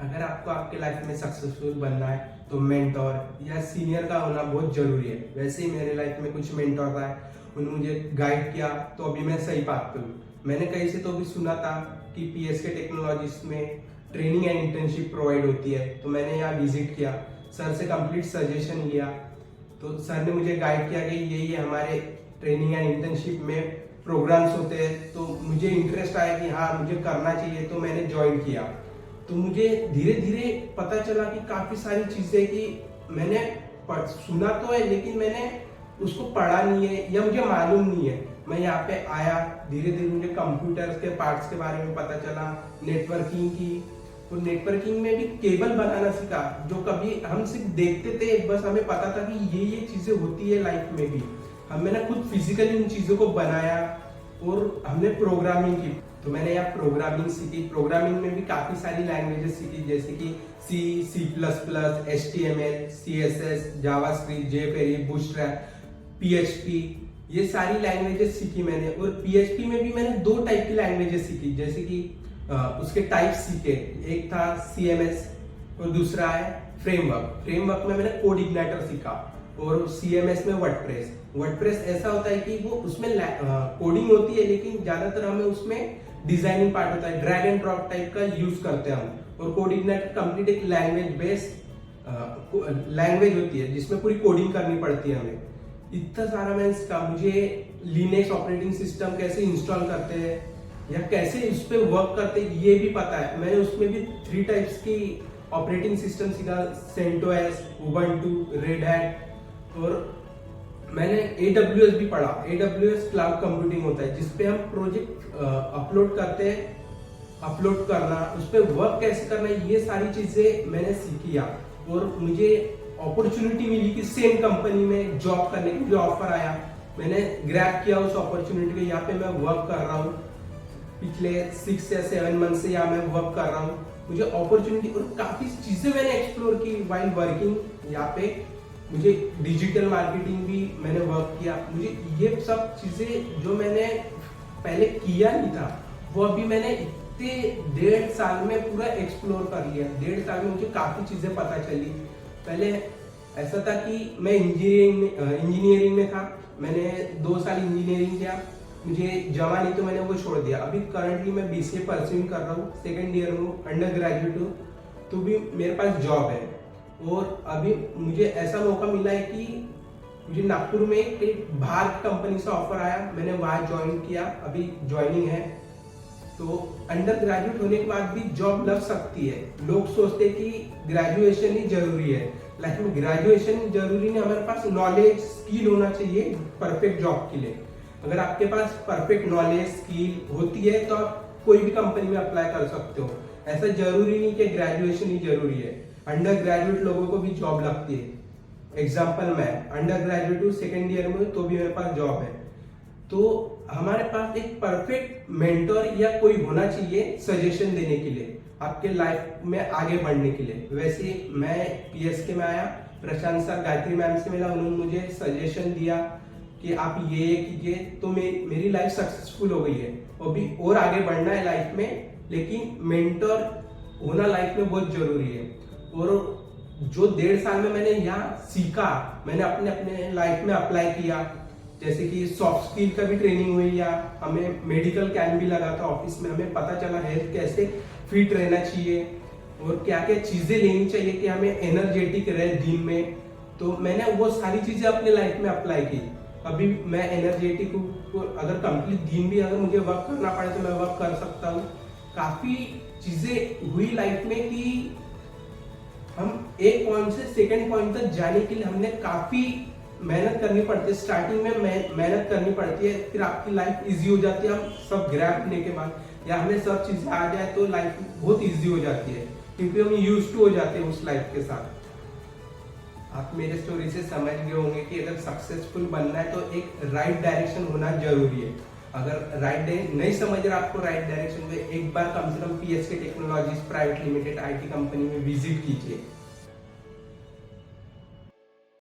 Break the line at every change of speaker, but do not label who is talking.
अगर आपको आपके लाइफ में सक्सेसफुल बनना है तो मेंटोर या सीनियर का होना बहुत जरूरी है। वैसे ही मेरे लाइफ में कुछ मेंटोर था, उन्होंने मुझे गाइड किया, तो अभी मैं सही बात पे हूँ। मैंने कहीं से तो भी सुना था कि पीएसके टेक्नोलॉजीज में ट्रेनिंग एंड इंटर्नशिप प्रोवाइड होती है, तो मैंने यहाँ विजिट किया, सर से कंप्लीट सजेशन लिया। तो सर ने मुझे गाइड किया कि ये हमारे ट्रेनिंग एंड इंटर्नशिप में प्रोग्राम्स होते हैं। तो मुझे इंटरेस्ट आया कि हाँ मुझे करना चाहिए, तो मैंने ज्वाइन किया। तो मुझे धीरे धीरे पता चला कि काफी सारी चीजें कि मैंने सुना तो है लेकिन मैंने उसको पढ़ा नहीं है या मुझे मालूम नहीं है। मैं यहाँ पे आया, धीरे धीरे मुझे कंप्यूटर्स के पार्ट्स के बारे में पता चला, नेटवर्किंग की। तो नेटवर्किंग में भी केबल बनाना सीखा, जो कभी हम सिर्फ देखते थे, बस हमें पता था कि ये चीजें होती है लाइफ में भी। मैंने खुद फिजिकली उन चीजों को बनाया और हमने प्रोग्रामिंग की। तो मैंने यहाँ प्रोग्रामिंग सीखी। प्रोग्रामिंग में भी काफी सारी लैंग्वेजेस सीखी, जैसे कि C plus plus, HTML, CSS, JavaScript, jQuery, Bootstrap, PHP, ये सारी लैंग्वेजेस सीखी मैंने। और PHP में भी मैंने 2 टाइप की लैंग्वेजेस सीखी, जैसे कि उसके टाइप सीखे। एक था CMS और दूसरा है फ्रेमवर्क। फ्रेमवर्क में मैंने कोड इग्नाइटर सीखा और CMS में वर्डप्रेस। वर्डप्रेस ऐसा होता है कि वो उसमें कोडिंग होती है, लेकिन ज्यादातर हमें उसमें डिजाइनिंग पार्ट होता है, ड्रैग एंड ड्रॉप टाइप का यूज करते हैं हम। और कोड इग्नाइटर कंप्लीट एक लैंग्वेज बेस्ड लैंग्वेज होती है जिसमें पूरी कोडिंग करनी पड़ती है हमें। इतना सारा मैंने सीखा। मुझे लिनक्स ऑपरेटिंग सिस्टम कैसे इंस्टॉल करते हैं या कैसे उस पर वर्क करते हैं ये भी पता है। मैंने उसमें भी 3 टाइप्स की ऑपरेटिंग सिस्टम सीखा, सेंटोस, उबंटू, रेड हैट। और मैंने AWS भी पढ़ा। AWS क्लाउड कंप्यूटिंग होता है, जिसपे हम प्रोजेक्ट अपलोड करते हैं, अपलोड करना, उस पर वर्क कैसे करना है, ये सारी चीजें मैंने सीखी। और मुझे अपॉर्चुनिटी मिली कि सेम कंपनी में जॉब करने के लिए ऑफर आया। मैंने ग्रैब किया उस अपॉर्चुनिटी को। यहाँ पे मैं वर्क कर रहा हूँ पिछले 6 या 7 मंथ से, यहाँ मैं वर्क कर रहा हूँ। मुझे अपॉर्चुनिटी और काफी चीजें मैंने एक्सप्लोर की वाइल वर्किंग यहाँ पे। मुझे डिजिटल मार्केटिंग भी मैंने वर्क किया। मुझे ये सब चीजें जो मैंने पहले किया नहीं था, वो अभी मैंने इतने 1.5 साल में पूरा एक्सप्लोर कर लिया। 1.5 साल में मुझे काफी चीजें पता चली। पहले ऐसा था कि मैं इंजीनियरिंग में था, मैंने 2 साल इंजीनियरिंग किया, मुझे जमा नहीं तो मैंने वो छोड़ दिया। अभी करंटली मैं BCA परस्यूइंग कर रहा हूँ, 2nd ईयर में अंडर ग्रेजुएट हूँ, तो भी मेरे पास जॉब है। और अभी मुझे ऐसा मौका मिला है कि मुझे नागपुर में एक बाहर की कंपनी से ऑफर आया, मैंने वहां ज्वाइन किया, अभी ज्वाइनिंग है। तो अंडर ग्रेजुएट होने के बाद भी जॉब लग सकती है। लोग सोचते हैं कि ग्रेजुएशन ही जरूरी है, लेकिन ग्रेजुएशन जरूरी नहीं, हमारे पास नॉलेज स्किल होना चाहिए परफेक्ट जॉब के लिए। अगर आपके पास परफेक्ट नॉलेज स्किल होती है तो आप कोई भी कंपनी में अप्लाई कर सकते हो। ऐसा जरूरी नहीं कि ग्रेजुएशन ही जरूरी है, अंडर ग्रेजुएट लोगों को भी जॉब लगती है। एग्जाम्पल, मैं अंडर ग्रेजुएट हूँ, 2nd ईयर में, तो भी मेरे पास जॉब है। तो हमारे पास एक परफेक्ट मेंटर या कोई होना चाहिए सजेशन देने के लिए, आपके लाइफ में आगे बढ़ने के लिए। वैसे मैं PSK में आया, प्रशांत सर, गायत्री मैम से मिला, उन्होंने मुझे सजेशन दिया कि आप ये कीजिए, तो मेरी लाइफ सक्सेसफुल हो गई है। अभी और आगे बढ़ना है लाइफ में, लेकिन मेंटर होना लाइफ में बहुत जरूरी है। और जो 1.5 साल में मैंने यहाँ सीखा, मैंने अपने लाइफ में अप्लाई किया। जैसे कि सॉफ्ट स्किल का भी ट्रेनिंग हुई, या हमें मेडिकल कैंप भी लगा था ऑफिस में, हमें पता चला हेल्थ कैसे फिट रहना चाहिए और क्या क्या चीजें लेनी चाहिए कि हमें एनर्जेटिक रहे दिन में। तो मैंने वो सारी चीजें अपने लाइफ में अप्लाई की। अभी मैं एनर्जेटिक हूँ, अगर कंप्लीट दिन भी अगर मुझे वर्क करना पड़े तो मैं वर्क कर सकता हूँ। काफी चीजें हुई लाइफ में कि हम एक पॉइंट से 2nd पॉइंट तक जाने के लिए हमने काफी मेहनत करनी पड़ती है। स्टार्टिंग में मेहनत करनी पड़ती है, फिर आपकी लाइफ इजी हो जाती है। हम सब ग्रैब करने के बाद या हमें सब चीजें आ जाए तो लाइफ बहुत इजी हो जाती है, क्योंकि हम यूज्ड टू हो जाते हैं उस लाइफ के साथ। आप मेरे स्टोरी से समझ गए होंगे कि अगर सक्सेसफुल बनना है तो एक राइट डायरेक्शन होना जरूरी है। अगर नहीं समझ रहा आपको राइट डायरेक्शन में, एक बार कम से कम PSK technologies private limited IT company में विजिट कीजिए।